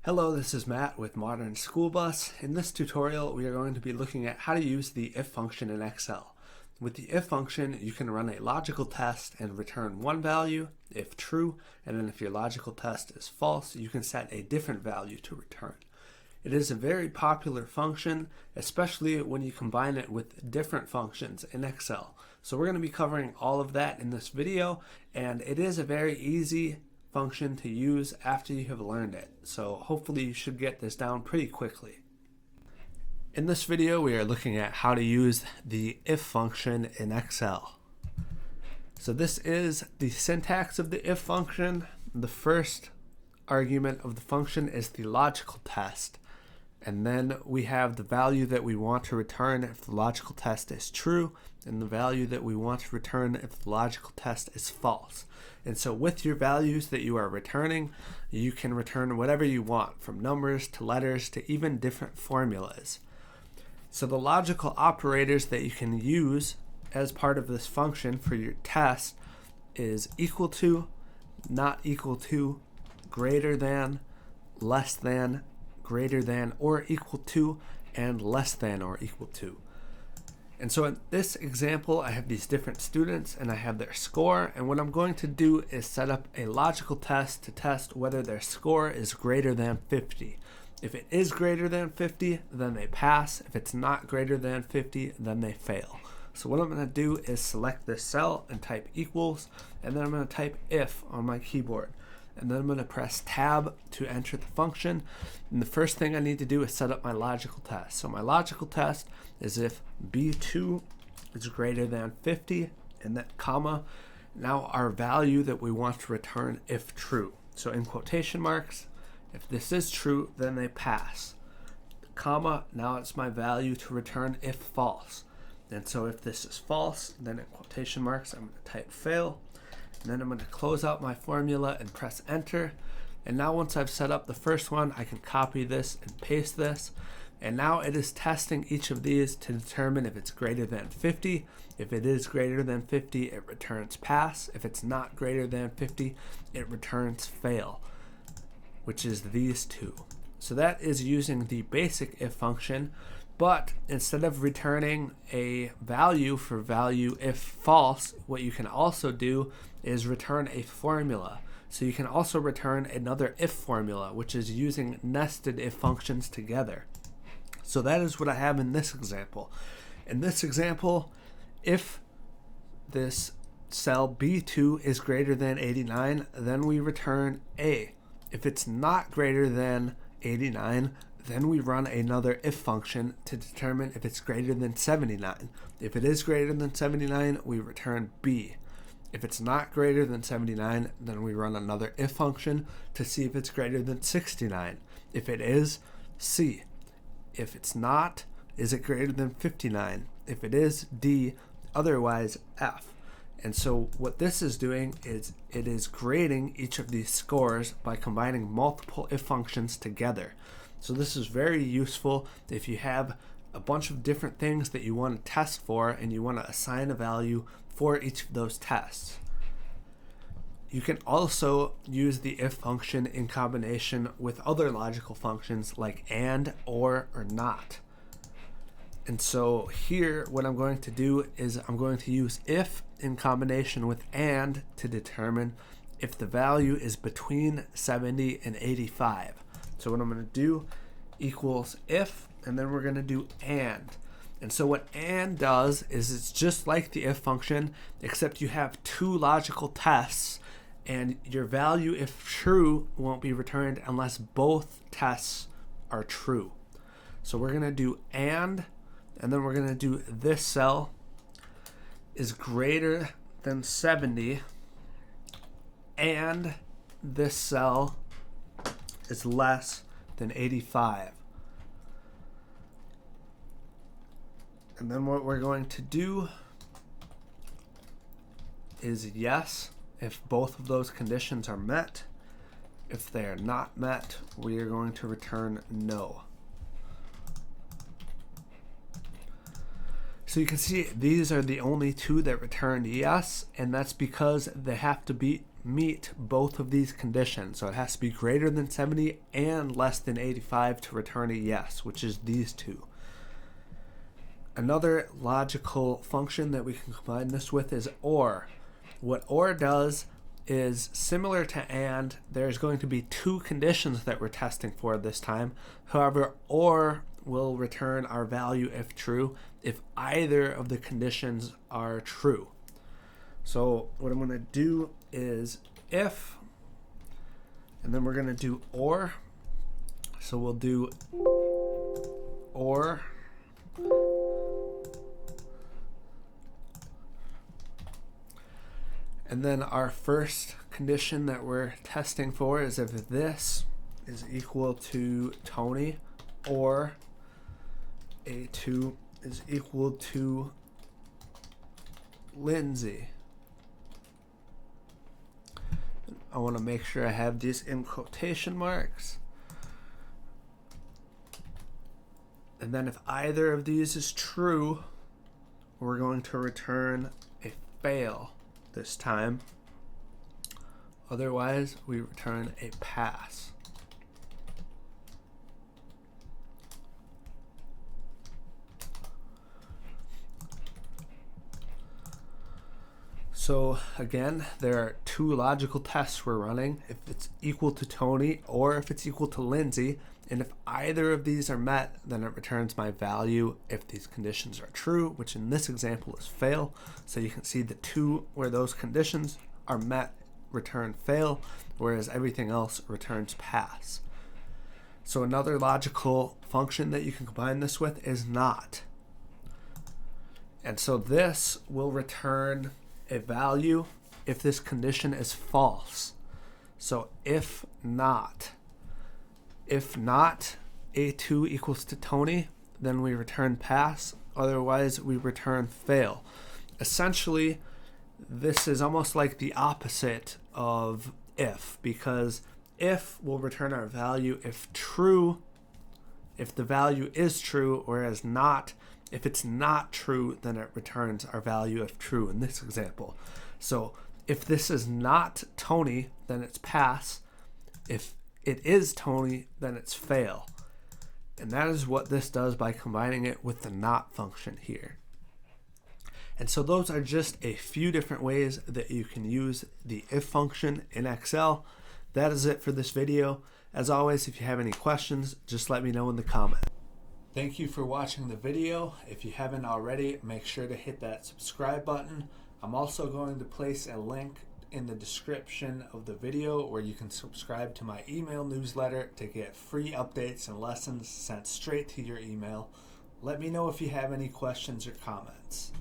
Hello, this is Matt with Modern School Bus. In this tutorial, we are going to be looking at how to use the if function in Excel. With the if function, you can run a logical test and return one value if true, and then if your logical test is false, you can set a different value to return. It is a very popular function, especially when you combine it with different functions in Excel. So we're going to be covering all of that in this video, and it is a very easy function to use after you have learned it. So hopefully you should get this down pretty quickly. In this video, we are looking at how to use the if function in Excel. So this is the syntax of the if function. The first argument of the function is the logical test. And then we have the value that we want to return if the logical test is true, and the value that we want to return if the logical test is false. And so with your values that you are returning, you can return whatever you want, from numbers to letters to even different formulas. So the logical operators that you can use as part of this function for your test is equal to, not equal to, greater than, less than, greater than or equal to, and less than or equal to. And so in this example, I have these different students and I have their score, and what I'm going to do is set up a logical test to test whether their score is greater than 50. If it is greater than 50, then they pass. If it's not greater than 50, then they fail. So what I'm going to do is select this cell and type equals, and then I'm going to type if on my keyboard. And then I'm going to press tab to enter the function. And the first thing I need to do is set up my logical test. So my logical test is if B2 is greater than 50, and that comma, now our value that we want to return if true. So in quotation marks, if this is true, then they pass. The comma, now it's my value to return if false. And so if this is false, then in quotation marks, I'm going to type fail. And then I'm going to close out my formula and press enter. And now once I've set up the first one, I can copy this and paste this. And now it is testing each of these to determine if it's greater than 50. If it is greater than 50, it returns pass. If it's not greater than 50, it returns fail, which is these two. So that is using the basic if function. But instead of returning a value for value if false, what you can also do is return a formula. So you can also return another if formula, which is using nested if functions together. So that is what I have in this example. In this example, if this cell B2 is greater than 89, then we return A. If it's not greater than 89, then we run another if function to determine if it's greater than 79. If it is greater than 79, we return B. If it's not greater than 79, then we run another if function to see if it's greater than 69. If it is, C. If it's not, is it greater than 59? If it is, D. Otherwise, F. And so what this is doing is it is grading each of these scores by combining multiple if functions together. So this is very useful if you have a bunch of different things that you want to test for and you want to assign a value for each of those tests. You can also use the if function in combination with other logical functions like and, or not. And so here what I'm going to do is I'm going to use if in combination with and to determine if the value is between 70 and 85. So what I'm going to do equals if, and then we're going to do and. And so what and does is it's just like the if function, except you have two logical tests, and your value, if true, won't be returned unless both tests are true. So we're going to do and then we're going to do this cell is greater than 70, and this cell is less than 85. And then what we're going to do is yes if both of those conditions are met. If they are not met, we are going to return no. So you can see these are the only two that returned yes, and that's because they have to be meet both of these conditions. So it has to be greater than 70 and less than 85 to return a yes, which is these two. Another logical function that we can combine this with is OR. What OR does is similar to AND. There's going to be two conditions that we're testing for this time. However, OR will return our value if true if either of the conditions are true. So what I'm going to do is if, and then we're going to do OR. So we'll do OR and then our first condition that we're testing for is if this is equal to Tony or A2 is equal to Lindsay. I want to make sure I have these in quotation marks. And then if either of these is true, we're going to return a fail this time. Otherwise, we return a pass. So again, there are two logical tests we're running. If it's equal to Tony or if it's equal to Lindsay, and if either of these are met, then it returns my value if these conditions are true, which in this example is fail. So you can see the two where those conditions are met return fail, whereas everything else returns pass. So another logical function that you can combine this with is not. And so this will return a value if this condition is false. So if not A2 equals to Tony, then we return pass. Otherwise, we return fail. Essentially, this is almost like the opposite of if, because if will return our value if true, if the value is true, whereas not, if it's not true, then it returns our value if true in this example. So if this is not Tony, then it's pass. If it is Tony, then it's fail. And that is what this does by combining it with the not function here. And so those are just a few different ways that you can use the if function in Excel. That is it for this video. As always, if you have any questions, just let me know in the comments. Thank you for watching the video. If you haven't already, make sure to hit that subscribe button. I'm also going to place a link in the description of the video where you can subscribe to my email newsletter to get free updates and lessons sent straight to your email. Let me know if you have any questions or comments.